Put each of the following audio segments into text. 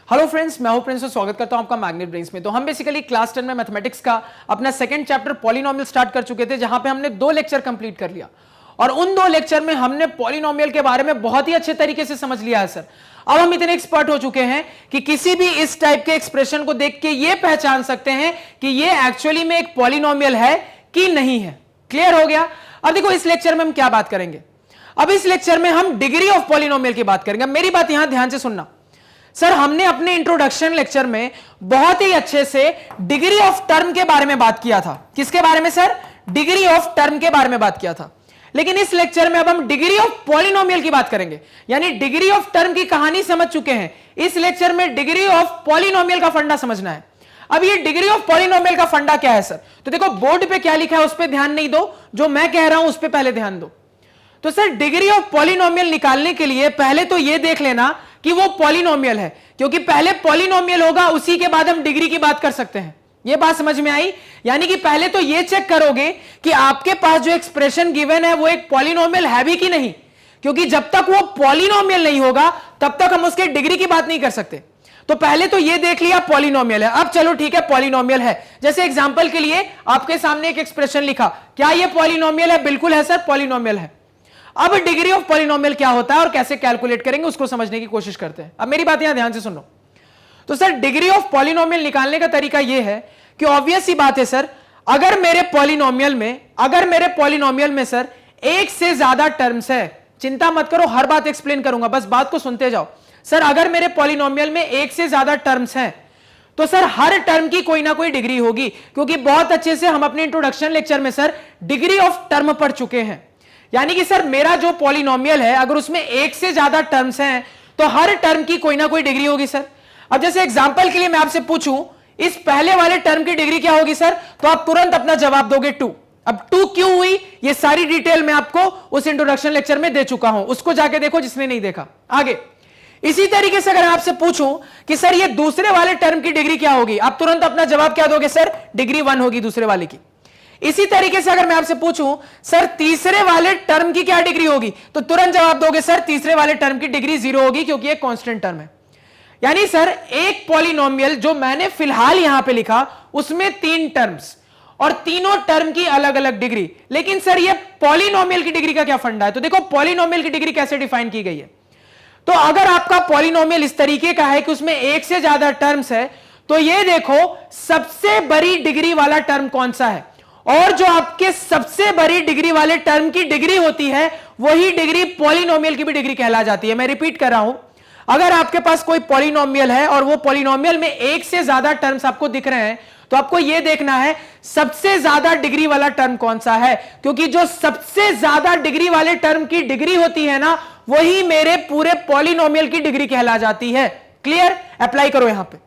Hello friends, मैं हूं Prince और स्वागत करता हूं आपका मैग्नेट ब्रेन्स में। तो हम बेसिकली क्लास 10 में मैथमेटिक्स का अपना सेकंड चैप्टर पॉलिनोमियल स्टार्ट कर चुके थे, जहां पे हमने 2 लेक्चर कंप्लीट कर लिया और उन 2 लेक्चर में हमने पॉलिनोमियल के बारे में बहुत ही अच्छे तरीके से समझ लिया है सर। अब हम इतने एक्सपर्ट हो चुके हैं कि किसी भी इस टाइप के एक्सप्रेशन को देख के ये पहचान सकते हैं कि ये एक्चुअली में एक पॉलिनोमियल है कि नहीं है। क्लियर हो गया? अब देखो इस लेक्चर में हम क्या बात करेंगे। अब इस लेक्चर में हम डिग्री ऑफ पॉलिनोमियल की बात करेंगे। मेरी बात यहां ध्यान से सुनना सर, हमने अपने इंट्रोडक्शन लेक्चर में बहुत ही अच्छे से डिग्री ऑफ टर्म के बारे में बात किया था। किसके बारे में सर? डिग्री ऑफ टर्म के बारे में बात किया था। लेकिन इस लेक्चर में अब हम डिग्री ऑफ पॉलिनोमियल की बात करेंगे, यानी डिग्री ऑफ टर्म की कहानी समझ चुके हैं। इस लेक्चर में डिग्री ऑफ पॉलिनोमियल का फंडा समझना है। अब ये डिग्री ऑफ पॉलिनोमियल का फंडा क्या है सर? तो देखो बोर्ड पे क्या लिखा है उस पर ध्यान नहीं दो, जो मैं कह रहा हूं उस पर पहले ध्यान दो। तो सर डिग्री ऑफ पॉलिनोमियल निकालने के लिए पहले तो यह देख लेना कि वो पॉलिनोमियल है, क्योंकि पहले पॉलिनोमियल होगा उसी के बाद हम डिग्री की बात कर सकते हैं। ये बात समझ में आई? यानी कि पहले तो ये चेक करोगे कि आपके पास जो एक्सप्रेशन गिवन है वो एक पॉलिनोमियल है भी कि नहीं, क्योंकि जब तक वो पॉलिनोमियल नहीं होगा तब तक हम उसके डिग्री की बात नहीं कर सकते। तो पहले तो ये देख लिया पॉलिनोमियल है। अब चलो ठीक है, पॉलिनोमियल है। जैसे एग्जांपल के लिए आपके सामने एक एक्सप्रेशन लिखा, क्या ये पॉलिनोमियल है? बिल्कुल है सर, पॉलिनोमियल है। अब डिग्री ऑफ पॉलिनोमियल क्या होता है और कैसे कैलकुलेट करेंगे उसको समझने की कोशिश करते हैं। अब मेरी बात यहां ध्यान से सुनो। तो सर डिग्री ऑफ पॉलिनोमियल निकालने का तरीका यह है कि ऑब्वियस सी बात है सर, अगर मेरे पॉलिनोमियल में सर एक से ज्यादा टर्म्स है, चिंता मत करो, हर बात एक्सप्लेन करूंगा, बस बात को सुनते जाओ। सर अगर मेरे पॉलिनोमियल में एक से ज्यादा टर्म्स हैं तो सर हर टर्म की कोई ना कोई डिग्री होगी, क्योंकि बहुत अच्छे से हम अपने इंट्रोडक्शन लेक्चर में सर डिग्री ऑफ टर्म पढ़ चुके हैं। यानी कि सर मेरा जो पॉलिनोमियल है अगर उसमें एक से ज्यादा टर्म्स हैं तो हर टर्म की कोई ना कोई डिग्री होगी सर। अब जैसे एग्जांपल के लिए मैं आपसे पूछूं इस पहले वाले टर्म की डिग्री क्या होगी सर, तो आप तुरंत अपना जवाब दोगे 2। अब 2 क्यों हुई ये सारी डिटेल मैं आपको उस इंट्रोडक्शन लेक्चर में दे चुका हूं, उसको जाके देखो जिसने नहीं देखा। आगे इसी तरीके से अगर मैं आपसे पूछूं कि सर ये दूसरे वाले टर्म की डिग्री क्या होगी, आप तुरंत अपना जवाब क्या दोगे सर? डिग्री 1 होगी दूसरे वाले की। इसी तरीके से अगर मैं आपसे पूछूं सर तीसरे वाले टर्म की क्या डिग्री होगी, तो तुरंत जवाब दोगे सर तीसरे वाले टर्म की डिग्री 0 होगी, क्योंकि ये कांस्टेंट टर्म है। यानी सर एक पॉलिनोमियल जो मैंने फिलहाल यहां पे लिखा उसमें 3 टर्म्स और तीनों टर्म की अलग अलग डिग्री। लेकिन सर ये पॉलिनोमियल की डिग्री का क्या फंडा है? तो देखो पॉलिनोमियल की डिग्री कैसे डिफाइन की गई है। तो अगर आपका पॉलिनोमियल इस तरीके का है कि उसमें एक से ज्यादा टर्म्स है, तो ये देखो सबसे बड़ी डिग्री वाला टर्म कौन सा है, और जो आपके सबसे बड़ी डिग्री वाले टर्म की डिग्री होती है वही डिग्री पॉलिनोमियल की भी डिग्री कहला जाती है। मैं रिपीट कर रहा हूं, अगर आपके पास कोई पॉलिनोमियल है और वो पॉलिनोमियल में एक से ज्यादा टर्म्स आपको दिख रहे हैं, तो आपको यह देखना है सबसे ज्यादा डिग्री वाला टर्म कौन सा है, क्योंकि जो सबसे ज्यादा डिग्री वाले टर्म की डिग्री होती है ना, वही मेरे पूरे पॉलिनोमियल की डिग्री कहला जाती है। क्लियर? अप्लाई करो यहां पे।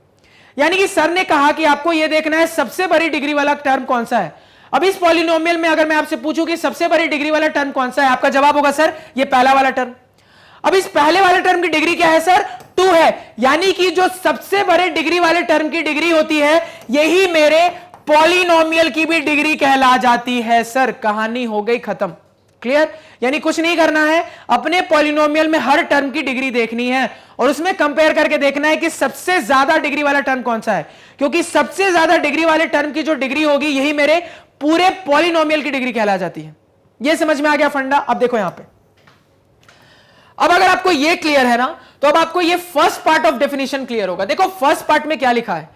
यानी कि सर ने कहा कि आपको यह देखना है सबसे बड़ी डिग्री वाला टर्म कौन सा है। अब इस पॉलिनोमियल में अगर मैं आपसे पूछूं कि सबसे बड़ी डिग्री वाला टर्म कौन सा है, आपका जवाब होगा सर ये पहला वाला टर्म। अब इस पहले वाले टर्म की डिग्री क्या है सर? 2 है। यानी कि जो सबसे बड़े डिग्री वाले टर्म की डिग्री होती है यही मेरे पॉलिनोमियल की भी डिग्री कहला जाती है। सर कहानी हो गई खत्म। क्लियर? यानी कुछ नहीं करना है, अपने पॉलिनोमियल में हर टर्म की डिग्री देखनी है और उसमें कंपेयर करके देखना है कि सबसे ज्यादा डिग्री वाला टर्म कौन सा है, क्योंकि सबसे ज्यादा डिग्री वाले टर्म की जो डिग्री होगी यही मेरे पूरे पॉलिनोमियल की डिग्री कहला जाती है। यह समझ में आ गया फंडा? अब देखो यहां पे, अब अगर आपको यह क्लियर है ना, तो अब आपको यह first part of definition clear होगा। देखो फर्स्ट पार्ट में क्या लिखा है,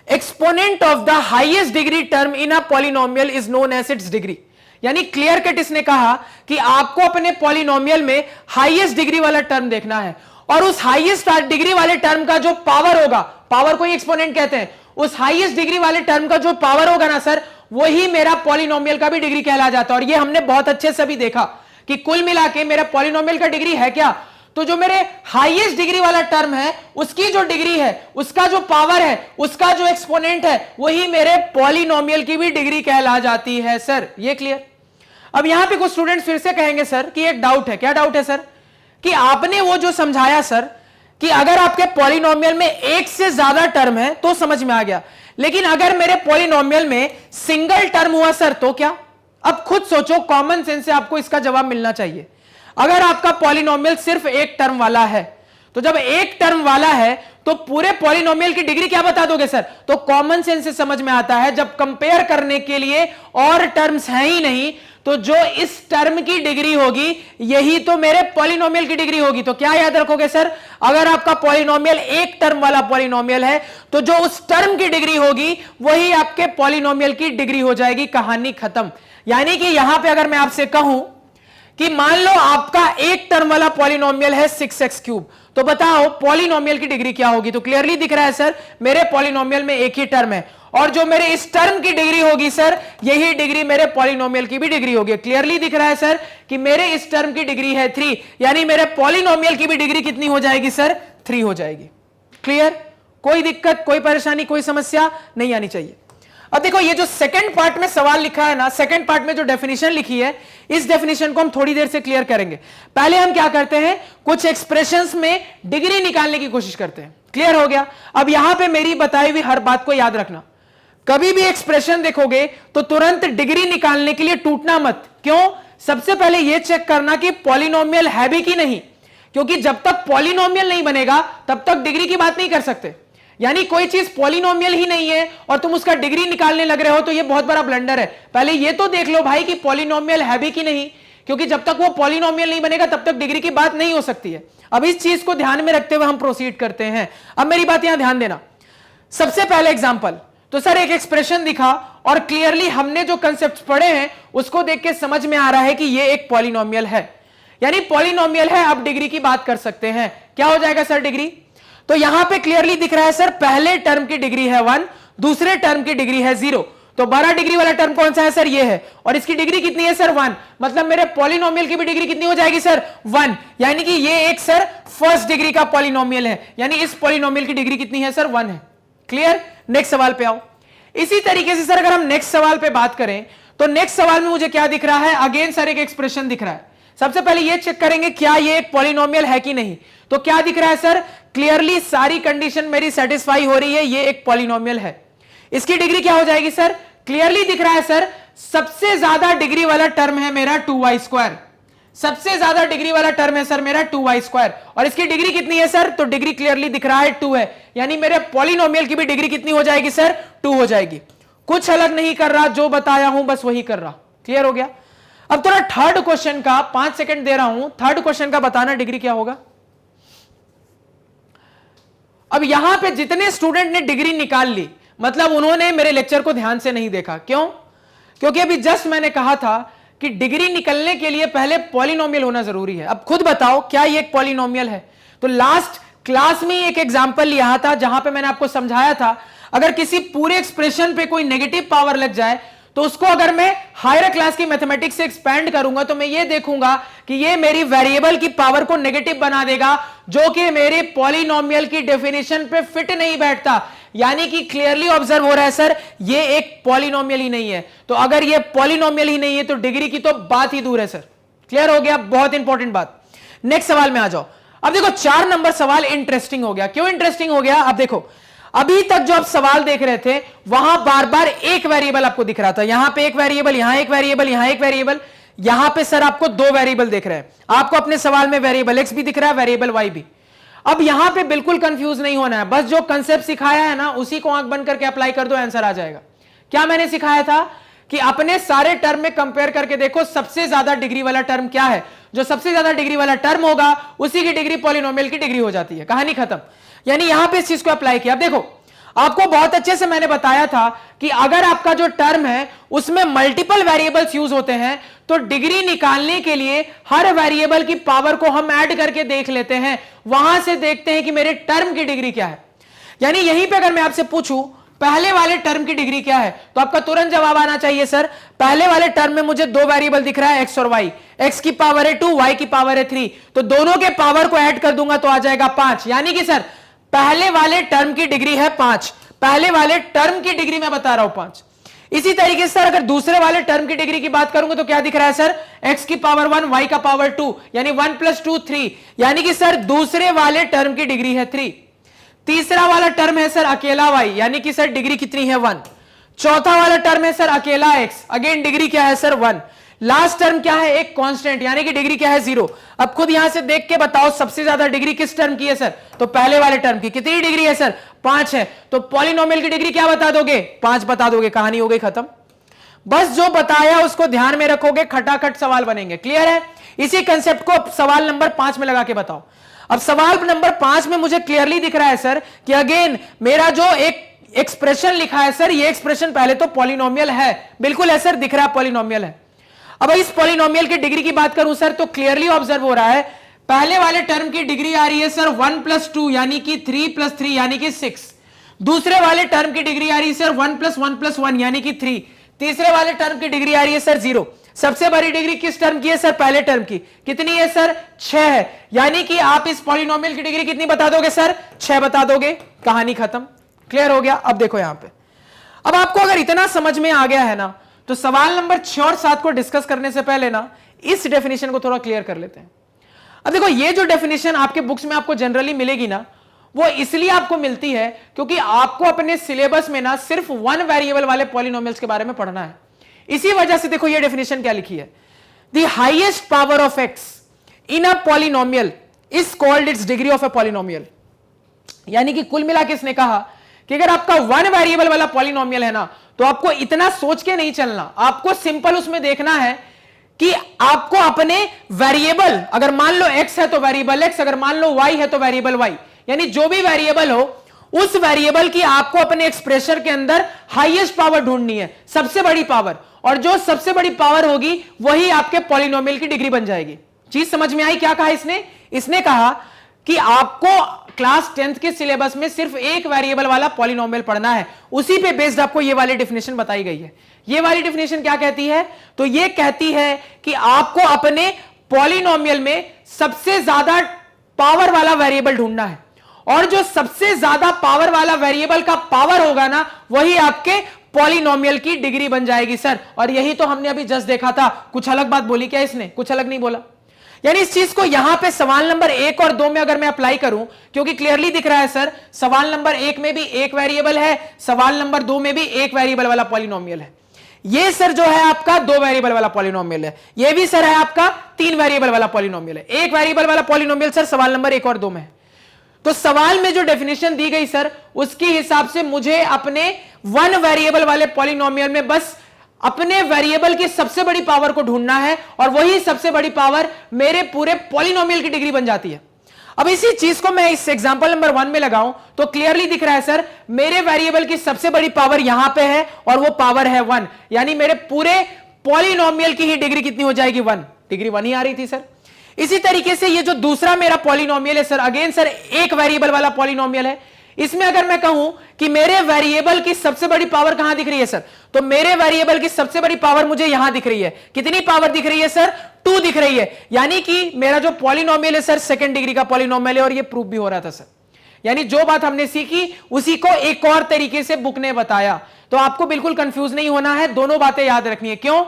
exponent of the highest degree term in a polynomial is known as its degree. यानी क्लियर कट इसने कहा कि आपको अपने पॉलिनोमियल में हाईएस्ट डिग्री वाला टर्म देखना है, और उस हाईएस्ट डिग्री वाले टर्म का जो पावर होगा, पावर को ही एक्सपोनेंट कहते हैं, उस हाईएस्ट डिग्री वाले टर्म का जो पावर होगा ना सर, वही मेरा पॉलिनोमियल का भी डिग्री कहला जाता है। और ये हमने बहुत अच्छे से भी देखा कि कुल मिला के मेरा पॉलिनोमियल का डिग्री है क्या, तो जो मेरे हाईएस्ट डिग्री वाला टर्म है उसकी जो डिग्री है, उसका जो पावर है, उसका जो एक्सपोनेंट है, वही मेरे पॉलिनोमियल की भी डिग्री कहला जाती है। सर ये क्लियर? अब यहां पे कुछ स्टूडेंट्स फिर से कहेंगे सर कि एक डाउट है। क्या डाउट है सर? कि आपने वो जो समझाया सर कि अगर आपके पॉलिनोमियल में एक से ज्यादा टर्म है तो समझ में आ गया, लेकिन अगर मेरे पॉलिनोमियल में सिंगल टर्म हुआ सर तो क्या? अब खुद सोचो, कॉमन सेंस से आपको इसका जवाब मिलना चाहिए। अगर आपका पॉलिनोमियल सिर्फ एक टर्म वाला है तो जब एक टर्म वाला है तो पूरे पॉलिनोमियल की डिग्री क्या बता दोगे सर? तो कॉमन सेंस से समझ में आता है, जब कंपेयर करने के लिए और टर्म्स हैं ही नहीं, तो जो इस टर्म की डिग्री होगी यही तो मेरे पॉलिनोमियल की डिग्री होगी। तो क्या याद रखोगे सर? अगर आपका पॉलिनोमियल एक टर्म वाला पॉलिनोमियल है तो जो उस टर्म की डिग्री होगी वही आपके पॉलिनोमियल की डिग्री हो जाएगी। कहानी खत्म। यानी कि यहां पे अगर मैं आपसे कहूं कि मान लो आपका एक टर्म वाला पॉलिनोमियल है 6x3, तो बताओ पॉलिनोमियल की डिग्री क्या होगी? तो क्लियरली दिख रहा है सर, मेरे पॉलिनोमियल में एक ही टर्म है और जो मेरे इस टर्म की डिग्री होगी सर, यही डिग्री मेरे पॉलिनोमियल की भी डिग्री होगी। क्लियरली दिख रहा है सर कि मेरे इस टर्म की डिग्री है 3, यानी मेरे पॉलिनोमियल की भी डिग्री कितनी हो जाएगी सर? 3 हो जाएगी। क्लियर? कोई दिक्कत, कोई परेशानी, कोई समस्या नहीं आनी चाहिए। अब देखो ये जो सेकंड पार्ट में सवाल लिखा है ना, सेकंड पार्ट में जो डेफिनेशन लिखी है, इस डेफिनेशन को हम थोड़ी देर से क्लियर करेंगे। पहले हम क्या करते हैं, कुछ एक्सप्रेशंस में डिग्री निकालने की कोशिश करते हैं। क्लियर हो गया? अब यहां पे मेरी बताई हुई हर बात को याद रखना। कभी भी एक्सप्रेशन देखोगे तो तुरंत डिग्री निकालने के लिए टूटना मत। क्यों? सबसे पहले यह चेक करना कि पॉलिनोमियल है भी कि नहीं, क्योंकि जब तक पॉलिनोमियल नहीं बनेगा तब तक डिग्री की बात नहीं कर सकते। यानी कोई चीज पॉलिनोमियल ही नहीं है और तुम उसका डिग्री निकालने लग रहे हो तो यह बहुत बड़ा ब्लंडर है। पहले यह तो देख लो भाई कि पॉलिनोमियल है भी कि नहीं, क्योंकि जब तक वो पॉलिनोमियल नहीं बनेगा तब तक डिग्री की बात नहीं हो सकती है। अब इस चीज को ध्यान में रखते हुए हम प्रोसीड करते हैं। अब मेरी बात यहां ध्यान देना। सबसे पहले एग्जांपल, तो सर एक एक्सप्रेशन दिखा और क्लियरली हमने जो कंसेप्ट पढ़े हैं उसको देख के समझ में आ रहा है कि ये एक पॉलिनोमियल है, यानी पॉलिनोमियल है। अब डिग्री की बात कर सकते हैं। क्या हो जाएगा सर डिग्री? तो यहां पे क्लियरली दिख रहा है सर, पहले टर्म की डिग्री है 1, दूसरे टर्म की डिग्री है 0। तो 12 डिग्री वाला टर्म कौन सा है सर? ये है, और इसकी डिग्री कितनी है सर? 1। मतलब मेरे पॉलिनोमियल की भी डिग्री कितनी हो जाएगी सर? 1। यानी कि ये एक सर फर्स्ट डिग्री का पॉलिनोमियल है, यानी इस पॉलिनोमियल की डिग्री कितनी है सर? 1 है। क्लियर? नेक्स्ट सवाल पे आओ। इसी तरीके से सर अगर हम नेक्स्ट सवाल पे बात करें तो नेक्स्ट सवाल में मुझे क्या दिख रहा है? अगेन सर एक एक्सप्रेशन दिख रहा है। सबसे पहले ये चेक करेंगे क्या ये एक पॉलिनोमियल है कि नहीं। तो क्या दिख रहा है सर? क्लियरली सारी कंडीशन मेरी सेटिस्फाई हो रही है, ये एक पॉलिनोमियल है। इसकी डिग्री क्या हो जाएगी सर? क्लियरली दिख रहा है सर, सबसे ज्यादा डिग्री वाला टर्म है मेरा 2y²। सबसे ज्यादा डिग्री वाला टर्म है सर मेरा 2y², और इसकी डिग्री कितनी है सर? तो डिग्री क्लियरली दिख रहा है 2 है, यानी मेरे पॉलिनोमियल की भी डिग्री कितनी हो जाएगी सर? 2 हो जाएगी। कुछ अलग नहीं कर रहा, जो बताया हूं बस वही कर रहा। क्लियर हो गया? अब थोड़ा थर्ड क्वेश्चन का 5 सेकंड दे रहा हूं, थर्ड क्वेश्चन का बताना डिग्री क्या होगा। अब यहां पे जितने स्टूडेंट ने डिग्री निकाल ली, मतलब उन्होंने मेरे लेक्चर को ध्यान से नहीं देखा। क्यों? क्योंकि अभी जस्ट मैंने कहा था कि डिग्री निकलने के लिए पहले पॉलिनोमियल होना जरूरी है। अब खुद बताओ क्या ये एक पॉलिनोमियल है? तो लास्ट क्लास में एक एग्जांपल लिया था जहां पे मैंने आपको समझाया था, अगर किसी पूरे एक्सप्रेशन पे कोई नेगेटिव पावर लग जाए तो उसको अगर मैं हायर क्लास की मैथमेटिक्स से एक्सपेंड करूंगा तो मैं ये देखूंगा कि ये मेरी वेरिएबल की पावर को नेगेटिव बना देगा, जो कि मेरे पॉलिनोमियल की डेफिनेशन पे फिट नहीं बैठता। यानी कि क्लियरली ऑब्जर्व हो रहा है सर, ये एक पॉलिनोमियल ही नहीं है। तो अगर ये पॉलिनोमियल ही नहीं है तो डिग्री की तो बात ही दूर है सर। क्लियर हो गया? बहुत इंपॉर्टेंट बात। नेक्स्ट सवाल में आ जाओ। अब देखो 4 नंबर सवाल इंटरेस्टिंग हो गया। क्यों इंटरेस्टिंग हो गया? अब देखो, अभी तक जो आप सवाल देख रहे थे वहां बार बार एक वेरिएबल आपको दिख रहा था। यहां पे एक वेरिएबल, यहां एक वेरिएबल, यहां एक वेरिएबल, यहां पे सर आपको 2 वेरिएबल दिख रहे हैं। आपको अपने सवाल में वेरिएबल एक्स भी दिख रहा है, वेरिएबल वाई भी। अब यहां पे बिल्कुल कंफ्यूज नहीं होना है, बस जो कंसेप्ट सिखाया है ना उसी को आंख बंद करके अप्लाई कर दो, आंसर आ जाएगा। क्या मैंने सिखाया था कि अपने सारे टर्म में कंपेयर करके देखो सबसे ज्यादा डिग्री वाला टर्म क्या है। जो सबसे ज्यादा डिग्री वाला टर्म होगा उसी की डिग्री पॉलिनोमियल की डिग्री हो जाती है। कहानी खत्म। यानी यहां पे इस चीज को अप्लाई किया। अब देखो, आपको बहुत अच्छे से मैंने बताया था कि अगर आपका जो टर्म है उसमें मल्टीपल वेरिएबल्स यूज होते हैं तो डिग्री निकालने के लिए हर वेरिएबल की पावर को हम ऐड करके देख लेते हैं, वहां से देखते हैं कि मेरे टर्म की डिग्री क्या है। यानी यहीं पे अगर मैं आपसे पूछूं पहले वाले टर्म की डिग्री क्या है, तो आपका तुरंत जवाब आना चाहिए सर, पहले वाले टर्म में मुझे 2 वेरिएबल दिख रहा है एक्स और वाई। एक्स की पावर है 2, वाई की पावर है 3, तो दोनों के पावर को ऐड कर दूंगा तो आ जाएगा 5। यानी कि सर पहले वाले टर्म की डिग्री है 5, पहले वाले टर्म की डिग्री मैं बता रहा हूं 5। इसी तरीके से सर अगर दूसरे वाले टर्म की डिग्री की बात करूंगा तो क्या दिख रहा है सर, x की पावर 1, y का पावर 2, यानी 1 + 2 3, यानी कि सर दूसरे वाले टर्म की डिग्री है 3। तीसरा वाला टर्म है सर अकेला y, यानी कि सर डिग्री कितनी है 1। चौथा वाला टर्म है सर अकेला x, अगेन डिग्री क्या है सर 1। लास्ट टर्म क्या है, एक कांस्टेंट, यानी कि डिग्री क्या है, 0। अब खुद यहां से देख के बताओ सबसे ज्यादा डिग्री किस टर्म की है सर, तो पहले वाले टर्म की। कितनी डिग्री है सर, 5 है। तो पॉलिनोमियल की डिग्री क्या बता दोगे, 5 बता दोगे, कहानी हो गई खत्म। बस जो बताया उसको ध्यान में रखोगे, खटाखट सवाल बनेंगे। क्लियर है? इसी कंसेप्ट को सवाल नंबर 5 में लगा के बताओ। अब सवाल नंबर 5 में मुझे क्लियरली दिख रहा है सर कि अगेन मेरा जो एक एक्सप्रेशन लिखा है सर, ये एक्सप्रेशन पहले तो पॉलिनोमियल है, बिल्कुल है सर, दिख रहा है पॉलिनोमियल है। अब इस पॉलिनोमियल की डिग्री की बात करूं सर तो क्लियरली ऑब्जर्व हो रहा है, पहले वाले टर्म की डिग्री आ रही है सर 1 + 2 यानी कि 3 + 3 यानी कि 6। दूसरे वाले टर्म की डिग्री आ रही है सर 1 + 1 + 1 यानी कि 3। तीसरे वाले टर्म की डिग्री आ रही है सर 0। सबसे बड़ी डिग्री किस टर्म की है सर, पहले टर्म की। कितनी है सर, 6 है। यानी कि आप इस पॉलिनोमियल की डिग्री कितनी बता दोगे सर, 6 बता दोगे, कहानी खत्म। क्लियर हो गया? अब देखो यहां पे, अब आपको अगर इतना समझ में आ गया है ना, तो सवाल नंबर 6 और 7 को डिस्कस करने से पहले ना इस डेफिनेशन को थोड़ा क्लियर कर लेते हैं। अब देखो ये जो डेफिनेशन आपके बुक्स में आपको जनरली मिलेगी ना, वो इसलिए आपको मिलती है क्योंकि आपको अपने सिलेबस में ना सिर्फ 1 वेरिएबल वाले पॉलिनोमियल्स के बारे में पढ़ना है। इसी वजह से देखो ये डेफिनेशन क्या लिखी है, the highest power of x in a polynomial is called its degree of a polynomial. यानी कि कुल मिला के इसने कहा कि अगर आपका 1 वेरिएबल वाला पॉलिनोमियल है ना, तो आपको इतना सोच के नहीं चलना, आपको सिंपल उसमें देखना है कि आपको अपने वेरिएबल, अगर मान लो x है तो वेरिएबल x, अगर मान लो y है तो वेरिएबल y, यानी जो भी वेरिएबल हो उस वेरिएबल की आपको अपने एक्सप्रेशन के अंदर हाईएस्ट पावर ढूंढनी है, सबसे बड़ी पावर, और जो सबसे बड़ी पावर होगी वही आपके पॉलिनोमियल की डिग्री बन जाएगी। चीज समझ में आई? क्या कहा इसने? इसने कहा कि आपको क्लास 10th के सिलेबस में सिर्फ एक वेरिएबल वाला पॉलिनोमियल पढ़ना है, उसी पे बेस्ड आपको ये वाली डेफिनेशन बताई गई है। ये वाली डेफिनेशन क्या कहती है? तो ये कहती है कि आपको अपने पॉलिनोमियल में सबसे ज्यादा पावर वाला वेरिएबल ढूंढना है, और जो सबसे ज्यादा पावर वाला वेरिएबल का पावर होगा ना, वही आपके पॉलिनोमियल की डिग्री बन जाएगी सर। और यही तो हमने अभी जस्ट देखा था। कुछ अलग बात बोली क्या इसने? कुछ अलग नहीं बोला। यानी इस चीज को यहां पे सवाल नंबर 1 और 2 में अगर मैं अप्लाई करूं, क्योंकि क्लियरली दिख रहा है सर, सवाल नंबर 1 में भी एक वेरिएबल है, सवाल नंबर 2 में भी एक वेरिएबल वाला पॉलिनोमियल है। ये सर जो है आपका 2 वेरिएबल वाला पॉलिनोमियल है, ये भी सर है आपका 3 वेरिएबल वाला पॉलिनोमियल है। एक वेरिएबल वाला पॉलिनोमियल सर सवाल नंबर 1 और 2 में है। तो सवाल में जो डेफिनेशन दी गई सर, उसके हिसाब से मुझे अपने 1 वेरिएबल वाले पॉलिनोमियल में बस अपने वेरिएबल की सबसे बड़ी पावर को ढूंढना है, और वही सबसे बड़ी पावर मेरे पूरे पॉलिनोमियल की डिग्री बन जाती है। अब इसी चीज को मैं इस एग्जांपल नंबर 1 में लगाऊं तो क्लियरली दिख रहा है सर, मेरे वेरिएबल की सबसे बड़ी पावर यहां पे है और वो पावर है 1, यानी मेरे पूरे पॉलिनोमियल की ही डिग्री कितनी हो जाएगी, 1। डिग्री 1 ही आ रही थी सर। इसी तरीके से ये जो दूसरा मेरा पॉलिनोमियल है सर, अगेन सर एक वेरिएबल वाला पॉलिनोमियल है। इसमें अगर मैं कहूं कि मेरे वेरिएबल की सबसे बड़ी पावर कहां दिख रही है सर, तो मेरे वेरिएबल की सबसे बड़ी पावर मुझे यहां दिख रही है। कितनी पावर दिख रही है सर? 2 दिख रही है। यानी कि मेरा जो पॉलिनोमियल है सर सेकंड डिग्री का पॉलिनोमियल है, और ये प्रूफ भी हो रहा था सर। यानी जो बात हमने सीखी उसी को एक और तरीके से बुक ने बताया। तो आपको बिल्कुल कंफ्यूज नहीं होना है, दोनों बातें याद रखनी है। क्यों?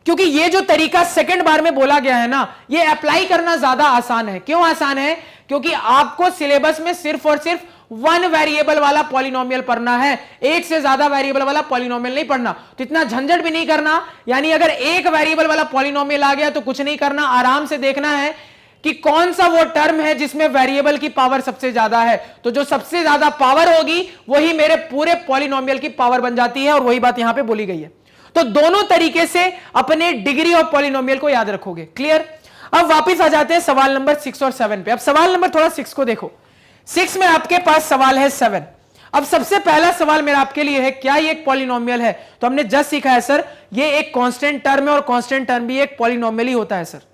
क्योंकि ये जो तरीका सेकंड बार में बोला गया है ना, ये अप्लाई करना ज्यादा आसान है। क्यों आसान है? क्योंकि आपको सिलेबस में सिर्फ और सिर्फ 1 वेरिएबल वाला पॉलिनोमियल पढ़ना है, एक से ज्यादा वेरिएबल वाला पॉलिनोमियल नहीं पढ़ना। तो इतना झंझट भी नहीं करना। यानी अगर एक वेरिएबल वाला पॉलिनोमियल आ गया तो कुछ नहीं करना, आराम से देखना है कि कौन सा वो टर्म है जिसमें वेरिएबल की पावर सबसे ज्यादा है। तो जो सबसे ज्यादा पावर होगी वही मेरे पूरे पॉलिनोमियल की पावर बन जाती है, और वही बात यहां पे बोली गई है। तो दोनों तरीके से अपने डिग्री ऑफ पॉलिनोमियल को याद रखोगे। क्लियर? अब वापस आ जाते हैं सवाल नंबर 6 और 7 पे। अब सवाल नंबर थोड़ा 6 को देखो। 6 में आपके पास सवाल है 7। अब सबसे पहला सवाल मेरा आपके लिए है, क्या ये एक पॉलिनोमियल है? तो हमने जस्ट सीखा है सर, ये एक कांस्टेंट टर्म है, और कांस्टेंट टर्म भी एक पॉलिनोमियल ही होता है सर।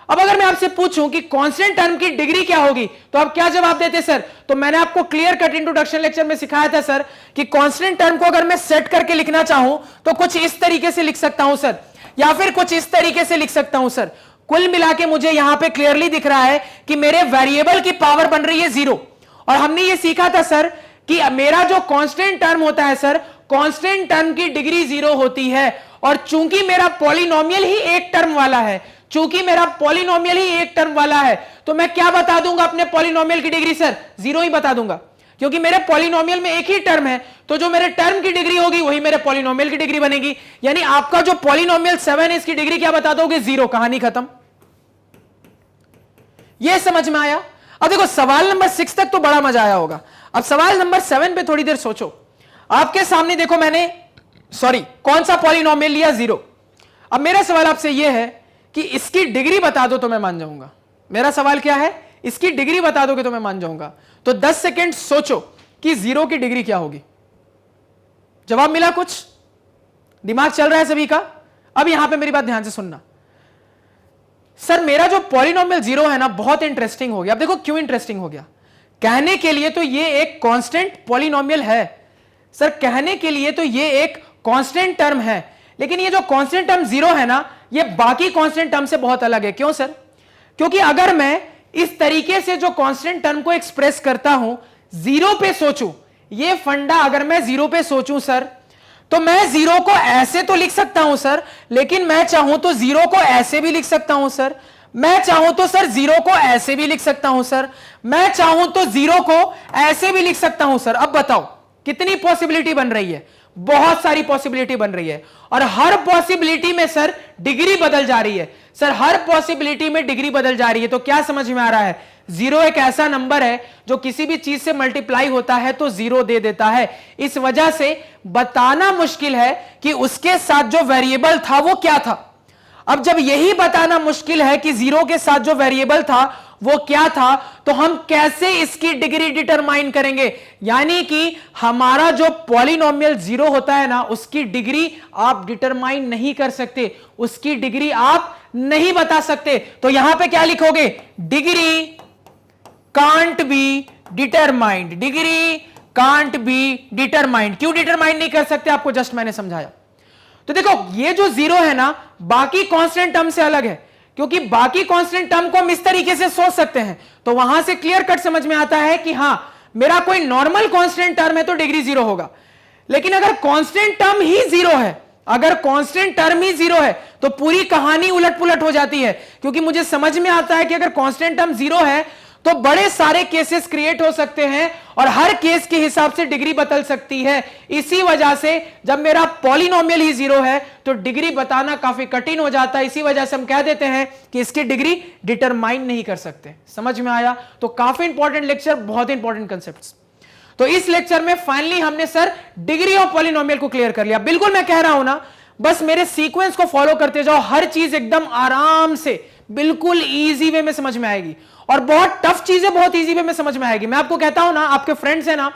अब अगर मैं आपसे पूछूं कि कांस्टेंट टर्म की डिग्री क्या होगी, तो आप क्या जवाब देते सर? तो मैंने आपको क्लियर कट इंट्रोडक्शन लेक्चर में सिखाया था सर कि कांस्टेंट टर्म को अगर मैं सेट करके लिखना चाहूं तो कुछ इस तरीके से लिख सकता हूं सर, या फिर कुछ इस तरीके से लिख सकता हूं सर। कुल मिला के मुझे यहां पे क्लियरली दिख रहा है कि मेरे वेरिएबल की पावर बन रही है 0, और हमने ये सीखा था सर कि मेरा जो कांस्टेंट टर्म होता है सर, कांस्टेंट टर्म की डिग्री 0 होती है। और चूंकि मेरा पॉलिनोमियल ही एक टर्म वाला है, चूंकि मेरा पॉलिनोमियल ही एक टर्म वाला है, तो मैं क्या बता दूंगा अपने पॉलिनोमियल की डिग्री सर? 0 ही बता दूंगा। क्योंकि मेरे पॉलिनोमियल में एक ही टर्म है, तो जो मेरे टर्म की डिग्री होगी वही मेरे पॉलिनोमियल की डिग्री बनेगी। यानी आपका जो पॉलिनोमियल 7 है इसकी डिग्री क्या बता दोगे? 0। कहानी खत्म। यह समझ में आया? अब देखो सवाल नंबर 6 तक तो बड़ा मजा आया होगा। अब सवाल नंबर 7 पे थोड़ी देर सोचो। आपके सामने देखो मैंने कौन सा पॉलिनोमियल लिया? 0। अब मेरा सवाल आपसे यह है कि इसकी डिग्री बता दो तो मैं मान जाऊंगा। मेरा सवाल क्या है? इसकी डिग्री बता दोगे तो मैं मान जाऊंगा। तो 10 सेकेंड सोचो कि 0 की डिग्री क्या होगी। जवाब मिला कुछ? दिमाग चल रहा है सभी का? अब यहां पे मेरी बात ध्यान से सुनना। सर मेरा जो पॉलिनोमियल 0 है ना, बहुत इंटरेस्टिंग हो गया। अब देखो क्यों इंटरेस्टिंग हो गया। कहने के लिए तो ये एक कांस्टेंट पॉलिनोमियल है सर, कहने के लिए तो ये एक कांस्टेंट टर्म है, लेकिन ये जो कांस्टेंट टर्म 0 है ना, ये बाकी कांस्टेंट टर्म से बहुत अलग है। क्यों सर? क्योंकि अगर मैं इस तरीके से जो कांस्टेंट टर्म को एक्सप्रेस करता हूं, 0 पे सोचूं, ये फंडा अगर मैं 0 पे सोचूं सर, तो मैं 0 को ऐसे तो लिख सकता हूं सर, लेकिन मैं चाहूं तो 0 को ऐसे भी लिख सकता हूं सर, मैं चाहूं तो सर 0 को ऐसे भी लिख सकता हूं सर, मैं चाहूं तो 0 को ऐसे भी लिख सकता हूं सर। अब बताओ कितनी पॉसिबिलिटी बन रही है? बहुत सारी पॉसिबिलिटी बन रही है, और हर पॉसिबिलिटी में सर डिग्री बदल जा रही है। सर हर पॉसिबिलिटी में डिग्री बदल जा रही है, तो क्या समझ में आ रहा है? 0 एक ऐसा नंबर है जो किसी भी चीज से मल्टीप्लाई होता है तो 0 दे देता है। इस वजह से बताना मुश्किल है कि उसके साथ जो वेरिएबल था वो क्या था। अब जब यही बताना मुश्किल है कि 0 के साथ जो वेरिएबल था वो क्या था, तो हम कैसे इसकी डिग्री डिटरमाइन करेंगे? यानी कि हमारा जो पॉलिनोमियल 0 होता है ना, उसकी डिग्री आप डिटरमाइन नहीं कर सकते, उसकी डिग्री आप नहीं बता सकते। तो यहां पे क्या लिखोगे? Degree can't be determined. Degree can't be determined. क्यों डिटरमाइन नहीं कर सकते? आपको जस्ट मैंने समझाया। तो देखो ये जो 0 है ना, बाकी कांस्टेंट टर्म से अलग है, क्योंकि बाकी कांस्टेंट टर्म को हम इस तरीके से सोच सकते हैं, तो वहां से क्लियर कट समझ में आता है कि हां मेरा कोई नॉर्मल कांस्टेंट टर्म है तो डिग्री 0 होगा। लेकिन अगर कांस्टेंट टर्म ही 0 है, अगर कांस्टेंट टर्म ही 0 है, तो पूरी कहानी उलट पुलट हो जाती है। क्योंकि मुझे समझ में आता है कि अगर कांस्टेंट टर्म 0 है तो बड़े सारे केसेस क्रिएट हो सकते हैं, और हर केस के हिसाब से डिग्री बदल सकती है। इसी वजह से जब मेरा पॉलिनोमियल ही 0 है तो डिग्री बताना काफी कठिन हो जाता है। इसी वजह से हम कह देते हैं कि इसकी डिग्री डिटरमाइन नहीं कर सकते। समझ में आया? तो काफी इंपॉर्टेंट लेक्चर, बहुत इंपॉर्टेंट कंसेप्ट्स। तो इस लेक्चर में फाइनली हमने सर डिग्री ऑफ पॉलिनोमियल को क्लियर कर लिया। बिल्कुल मैं कह रहा हूं ना, बस मेरे सीक्वेंस को फॉलो करते जाओ, हर चीज एकदम आराम से बिल्कुल इजी वे में समझ में आएगी, और बहुत टफ चीजें बहुत इजी वे में समझ में आएगी। मैं आपको कहता हूं ना, आपके फ्रेंड्स हैं ना,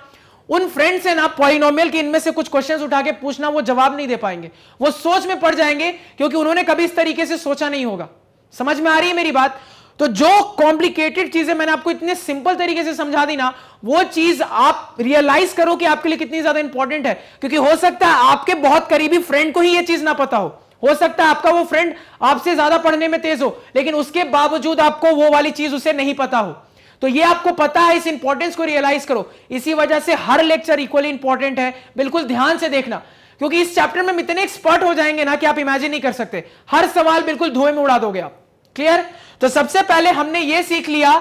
उन फ्रेंड्स से ना पॉलिनोमियल के इनमें से कुछ क्वेश्चंस उठा के पूछना, वो जवाब नहीं दे पाएंगे, वो सोच में पड़ जाएंगे, क्योंकि उन्होंने कभी इस तरीके से सोचा नहीं होगा। समझ में आ रही है मेरी बात? तो जो कॉम्प्लिकेटेड चीजें मैंने आपको इतने सिंपल तरीके से समझा दी ना, वो चीज आप रियलाइज करो कि आपके लिए कितनी ज्यादा इंपॉर्टेंट है। क्योंकि हो सकता है आपके बहुत करीबी फ्रेंड को ही ये चीज ना पता हो सकता है आपका वो फ्रेंड आपसे ज्यादा पढ़ने में तेज हो, लेकिन उसके बावजूद आपको वो वाली चीज उसे नहीं पता हो। तो ये आपको पता है, इस इंपॉर्टेंस को रियलाइज करो। इसी वजह से हर लेक्चर इक्वली इंपॉर्टेंट है, बिल्कुल ध्यान से देखना, क्योंकि इस चैप्टर में हम इतने एक्सपर्ट हो जाएंगे ना कि आप इमेजिन नहीं कर सकते। हर सवाल बिल्कुल धुएं में उड़ा दोगे आप। क्लियर? तो सबसे पहले हमने ये सीख लिया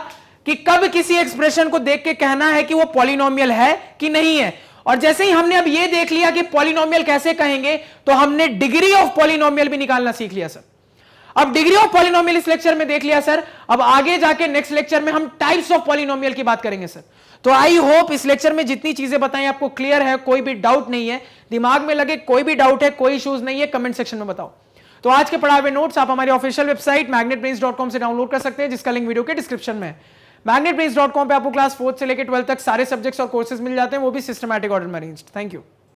कि कब किसी एक्सप्रेशन को देख के कहना है कि वो पॉलिनोमियल है कि नहीं है। और जैसे ही हमने अब ये देख लिया कि पॉलिनोमियल कैसे कहेंगे, तो हमने डिग्री ऑफ पॉलिनोमियल भी निकालना सीख लिया सर। अब डिग्री ऑफ पॉलिनोमियल इस लेक्चर में देख लिया सर, अब आगे जाके नेक्स्ट लेक्चर में हम टाइप्स ऑफ पॉलिनोमियल की बात करेंगे सर। तो आई होप इस लेक्चर में जितनी चीजें बताई आपको क्लियर है, कोई भी डाउट नहीं है, दिमाग में लगे कोई भी डाउट है, कोई इश्यूज नहीं है, कमेंट सेक्शन में बताओ। तो आज के पढ़ाए हुए नोट्स आप हमारी ऑफिशियल वेबसाइट magnetbrains.com से डाउनलोड कर सकते हैं, जिसका लिंक वीडियो के डिस्क्रिप्शन में है। magnetbrains.com पे आपको क्लास 4 से लेकर 12 तक सारे सब्जेक्ट्स और कोर्सेज मिल जाते हैं, वो भी सिस्टमैटिक ऑर्डर में अरेंज्ड। Thank you.